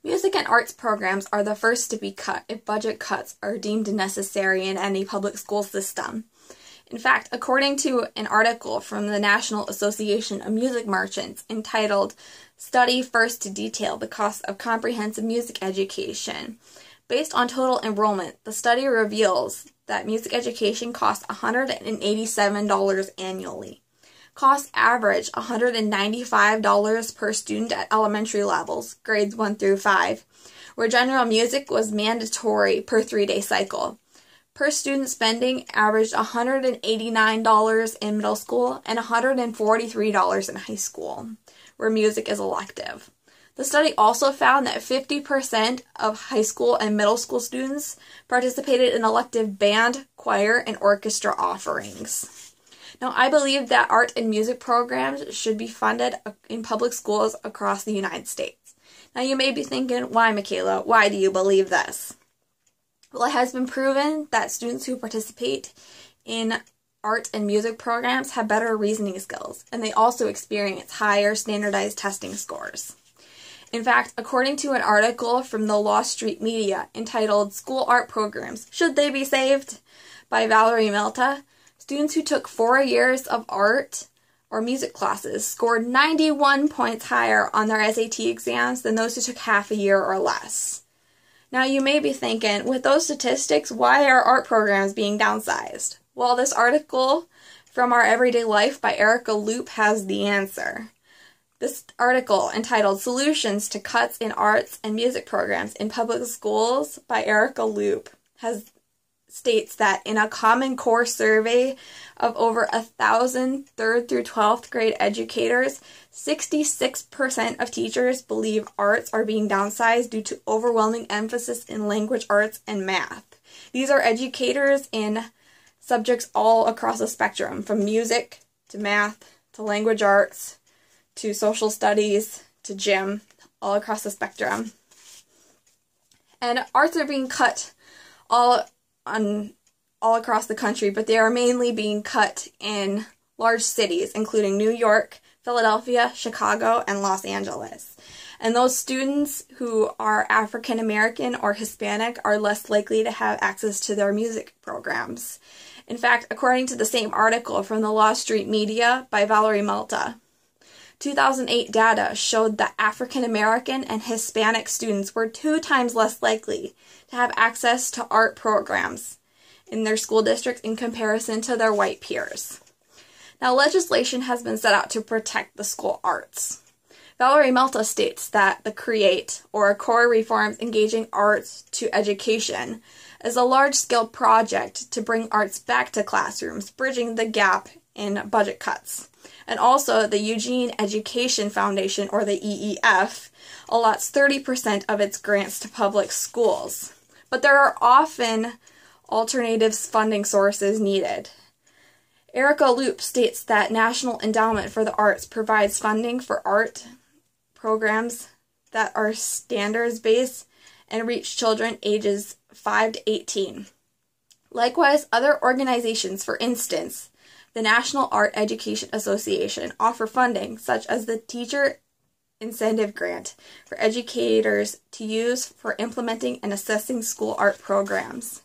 Music and arts programs are the first to be cut if budget cuts are deemed necessary in any public school system. In fact, according to an article from the National Association of Music Merchants entitled Study First to Detail the Cost of Comprehensive Music Education, based on total enrollment, the study reveals that music education costs $187 annually. Costs average $195 per student at elementary levels, grades 1 through 5, where general music was mandatory per 3-day cycle. Per student spending averaged $189 in middle school and $143 in high school, where music is elective. The study also found that 50% of high school and middle school students participated in elective band, choir, and orchestra offerings. Now, I believe that art and music programs should be funded in public schools across the United States. Now, you may be thinking, why, Michaela? Why do you believe this? Well, it has been proven that students who participate in art and music programs have better reasoning skills, and they also experience higher standardized testing scores. In fact, according to an article from the Wall Street Media entitled School Art Programs, Should They Be Saved? By Valerie Malta, students who took 4 years of art or music classes scored 91 points higher on their SAT exams than those who took half a year or less. Now, you may be thinking, with those statistics, why are art programs being downsized? Well, this article from Our Everyday Life by Erica Loop has the answer. This article, entitled Solutions to Cuts in Arts and Music Programs in Public Schools by Erica Loop, states that in a Common Core survey of over 1,000 3rd through 12th grade educators, 66% of teachers believe arts are being downsized due to overwhelming emphasis in language arts and math. These are educators in subjects all across the spectrum, from music to math to language arts to social studies to gym, all across the spectrum. And arts are being cut all across the country, but they are mainly being cut in large cities, including New York, Philadelphia, Chicago, and Los Angeles. And those students who are African American or Hispanic are less likely to have access to their music programs. In fact, according to the same article from the Wall Street Media by Valerie Malta, 2008 data showed that African American and Hispanic students were 2 times less likely to have access to art programs in their school districts in comparison to their white peers. Now, legislation has been set out to protect the school arts. Valerie Malta states that the CREATE, or Core Reforms Engaging Arts to Education, is a large-scale project to bring arts back to classrooms, bridging the gap in budget cuts. And also, the Eugene Education Foundation, or the EEF, allots 30% of its grants to public schools. But there are often alternative funding sources needed. Erica Loop states that National Endowment for the Arts provides funding for art programs that are standards-based and reach children ages 5 to 18. Likewise, other organizations, for instance, the National Art Education Association, offer funding, such as the Teacher Incentive Grant, for educators to use for implementing and assessing school art programs.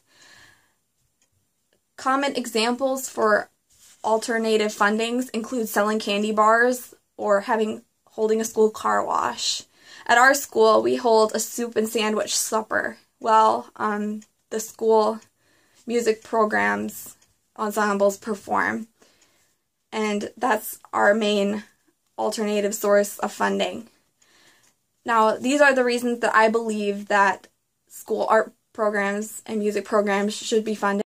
Common examples for alternative fundings include selling candy bars or holding a school car wash. At our school, we hold a soup and sandwich supper. Well, the school music programs ensembles perform. And that's our main alternative source of funding. Now, these are the reasons that I believe that school art programs and music programs should be funded.